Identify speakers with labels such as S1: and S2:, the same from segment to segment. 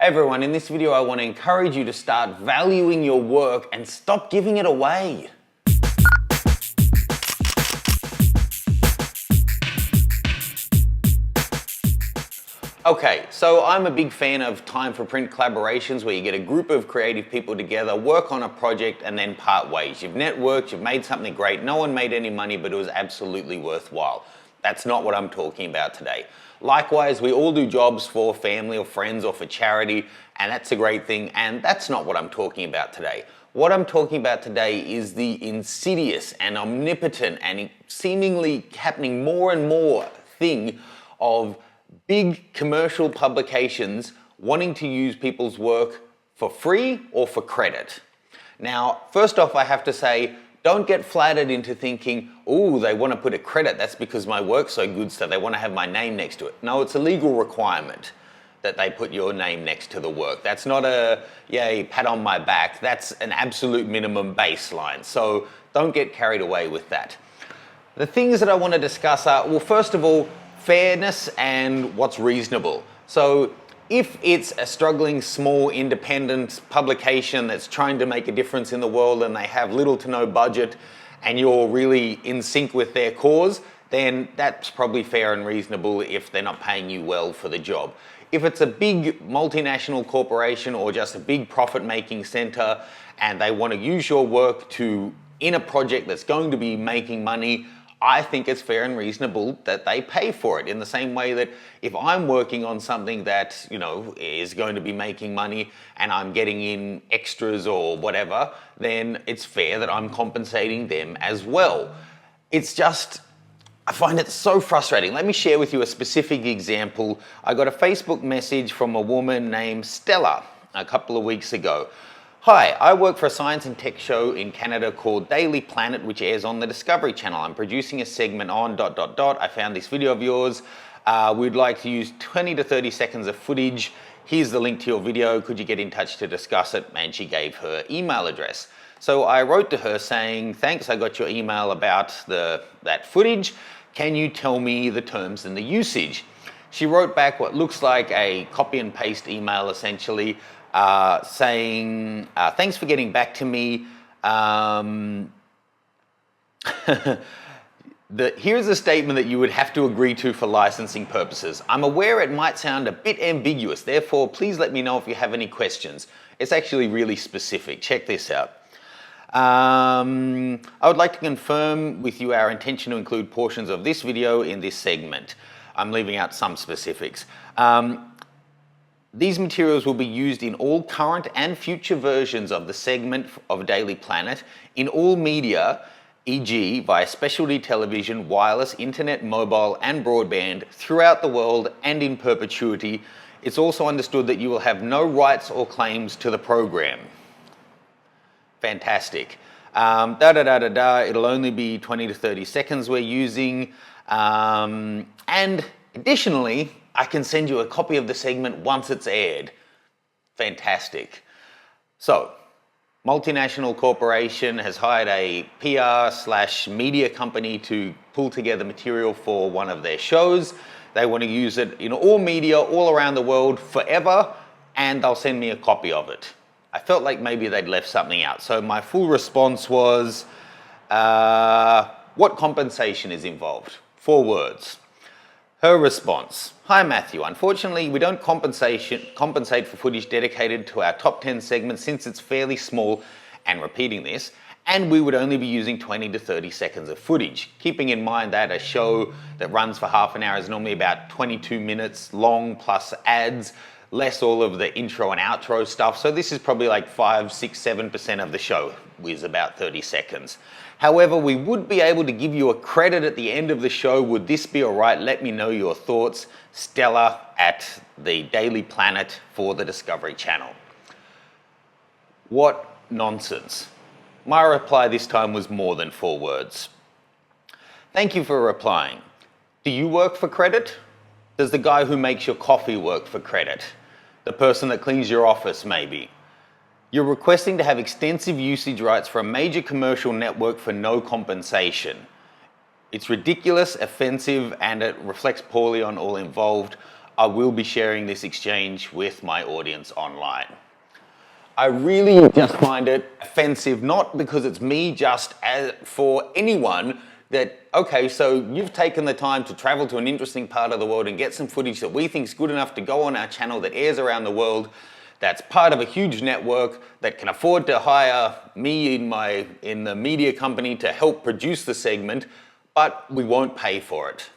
S1: Hey everyone, in this video I want to encourage you to start valuing your work and stop giving it away. Okay, so I'm a big fan of time for print collaborations where you get a group of creative people together, work on a project and then part ways. You've networked, you've made something great, no one made any money but it was absolutely worthwhile. That's not what I'm talking about today. Likewise, we all do jobs for family or friends or for charity, and that's a great thing, and that's not what I'm talking about today. What I'm talking about today is the insidious and omnipotent and seemingly happening more and more thing of big commercial publications wanting to use people's work for free or for credit. Now, first off, I have to say, don't get flattered into thinking, oh, they want to put a credit, that's because my work's so good, so they want to have my name next to it. No, it's a legal requirement that they put your name next to the work. That's not a, yay, pat on my back. That's an absolute minimum baseline. So don't get carried away with that. The things that I want to discuss are, well, first of all, fairness and what's reasonable. So if it's a struggling small independent publication that's trying to make a difference in the world and they have little to no budget and you're really in sync with their cause, then that's probably fair and reasonable if they're not paying you well for the job. If it's a big multinational corporation or just a big profit-making center and they want to use your work in a project that's going to be making money, I think it's fair and reasonable that they pay for it, in the same way that if I'm working on something that, is going to be making money and I'm getting in extras or whatever, then it's fair that I'm compensating them as well. It's just, I find it so frustrating. Let me share with you a specific example. I got a Facebook message from a woman named Stella a couple of weeks ago. Hi, I work for a science and tech show in Canada called Daily Planet, which airs on the Discovery Channel. I'm producing a segment on ... I found this video of yours. We'd like to use 20 to 30 seconds of footage. Here's the link to your video. Could you get in touch to discuss it? And she gave her email address. So I wrote to her saying, thanks, I got your email about that footage. Can you tell me the terms and the usage? She wrote back what looks like a copy and paste email essentially, saying, thanks for getting back to me. Here's a statement that you would have to agree to for licensing purposes. I'm aware it might sound a bit ambiguous, therefore please let me know if you have any questions. It's actually really specific. Check this out. I would like to confirm with you our intention to include portions of this video in this segment. I'm leaving out some specifics. These materials will be used in all current and future versions of the segment of Daily Planet, in all media, e.g. via specialty television, wireless, internet, mobile and broadband throughout the world and in perpetuity. It's also understood that you will have no rights or claims to the program. Fantastic. It'll only be 20 to 30 seconds we're using. And additionally, I can send you a copy of the segment once it's aired. Fantastic. So, multinational corporation has hired a PR/media company to pull together material for one of their shows. They want to use it in all media all around the world forever, and they'll send me a copy of it. I felt like maybe they'd left something out. So my full response was, what compensation is involved? 4 words. Her response, hi Matthew, unfortunately we don't compensate for footage dedicated to our top 10 segments since it's fairly small, and repeating this, and we would only be using 20 to 30 seconds of footage. Keeping in mind that a show that runs for half an hour is normally about 22 minutes long plus ads, less all of the intro and outro stuff. So this is probably like 5, 6, 7% of the show is about 30 seconds. However, we would be able to give you a credit at the end of the show. Would this be all right? Let me know your thoughts. Stella at the Daily Planet for the Discovery Channel. What nonsense. My reply this time was more than 4 words. Thank you for replying. Do you work for credit? Does the guy who makes your coffee work for credit? The person that cleans your office, maybe? You're requesting to have extensive usage rights for a major commercial network for no compensation. It's ridiculous, offensive, and it reflects poorly on all involved. I will be sharing this exchange with my audience online. I really just find it offensive, not because it's me, just as for anyone that, okay, so you've taken the time to travel to an interesting part of the world and get some footage that we think is good enough to go on our channel that airs around the world, that's part of a huge network that can afford to hire me in the media company to help produce the segment, but we won't pay for it.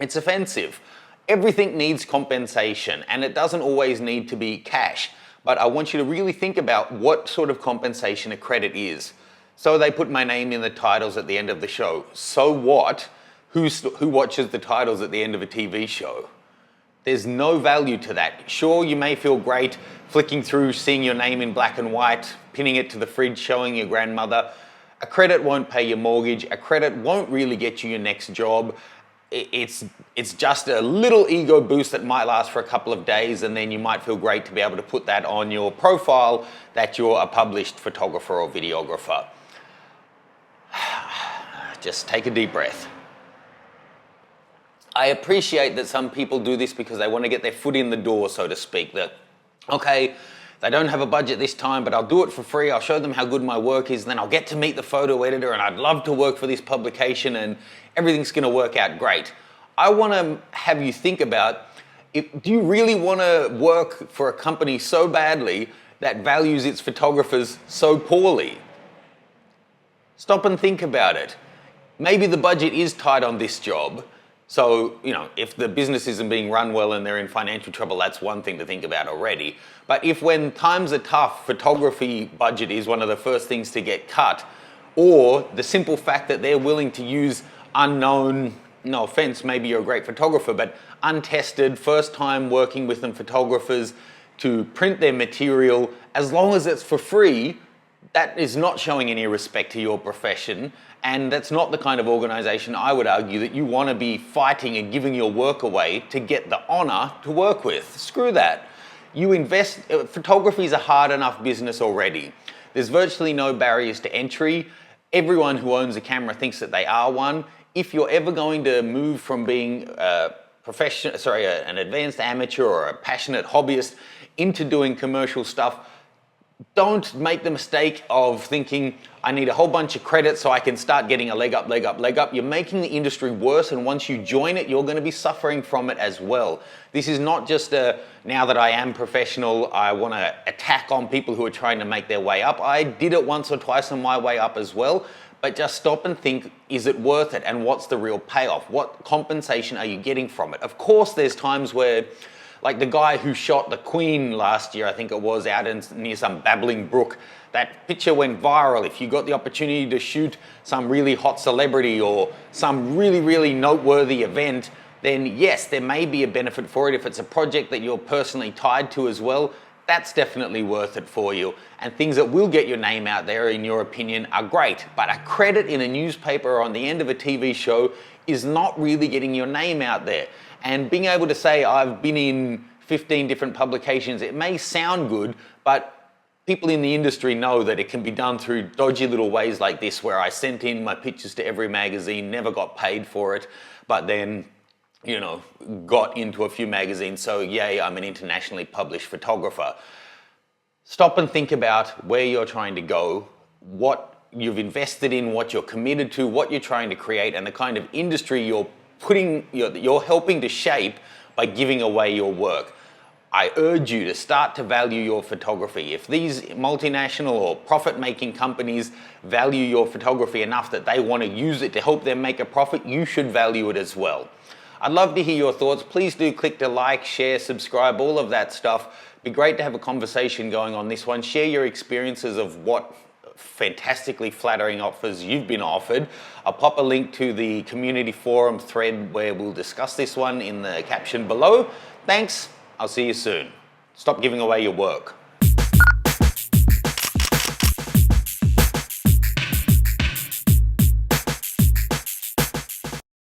S1: It's offensive. Everything needs compensation, and it doesn't always need to be cash. But I want you to really think about what sort of compensation a credit is. So they put my name in the titles at the end of the show. So what? Who watches the titles at the end of a TV show? There's no value to that. Sure, you may feel great flicking through, seeing your name in black and white, pinning it to the fridge, showing your grandmother. A credit won't pay your mortgage. A credit won't really get you your next job. It's just a little ego boost that might last for a couple of days, and then you might feel great to be able to put that on your profile that you're a published photographer or videographer. Just take a deep breath. I appreciate that some people do this because they want to get their foot in the door, so to speak, that, okay, they don't have a budget this time, but I'll do it for free. I'll show them how good my work is, and then I'll get to meet the photo editor, and I'd love to work for this publication, and everything's going to work out great. I want to have you think about, do you really want to work for a company so badly that values its photographers so poorly? Stop and think about it. Maybe the budget is tight on this job. So, if the business isn't being run well and they're in financial trouble, that's one thing to think about already. But if when times are tough, photography budget is one of the first things to get cut, or the simple fact that they're willing to use unknown, no offense, maybe you're a great photographer, but untested, first time working with them photographers to print their material, as long as it's for free, that is not showing any respect to your profession. And that's not the kind of organization, I would argue, that you want to be fighting and giving your work away to get the honor to work with. Screw that. Photography is a hard enough business already. There's virtually no barriers to entry. Everyone who owns a camera thinks that they are one. If you're ever going to move from being an advanced amateur or a passionate hobbyist into doing commercial stuff, don't make the mistake of thinking, I need a whole bunch of credit so I can start getting a leg up. You're making the industry worse, and once you join it, you're going to be suffering from it as well. This is not just now that I am professional, I want to attack on people who are trying to make their way up. I did it once or twice on my way up as well, but just stop and think, is it worth it? And what's the real payoff? What compensation are you getting from it? Of course, there's times where, like the guy who shot the Queen last year, I think it was, out near some babbling brook. That picture went viral. If you got the opportunity to shoot some really hot celebrity or some really, really noteworthy event, then yes, there may be a benefit for it. If it's a project that you're personally tied to as well, that's definitely worth it for you. And things that will get your name out there, in your opinion, are great. But a credit in a newspaper or on the end of a TV show is not really getting your name out there. And being able to say, I've been in 15 different publications, it may sound good, but people in the industry know that it can be done through dodgy little ways like this, where I sent in my pictures to every magazine, never got paid for it, but then, got into a few magazines. So yay, I'm an internationally published photographer. Stop and think about where you're trying to go, what you've invested in, what you're committed to, what you're trying to create, and the kind of industry you're helping to shape by giving away your work. I urge you to start to value your photography. If these multinational or profit-making companies value your photography enough that they want to use it to help them make a profit, you should value it as well. I'd love to hear your thoughts. Please do click to like, share, subscribe, all of that stuff. It'd be great to have a conversation going on this one. Share your experiences of what fantastically flattering offers you've been offered. I'll pop a link to the community forum thread where we'll discuss this one in the caption below. Thanks. I'll see you soon. Stop giving away your work.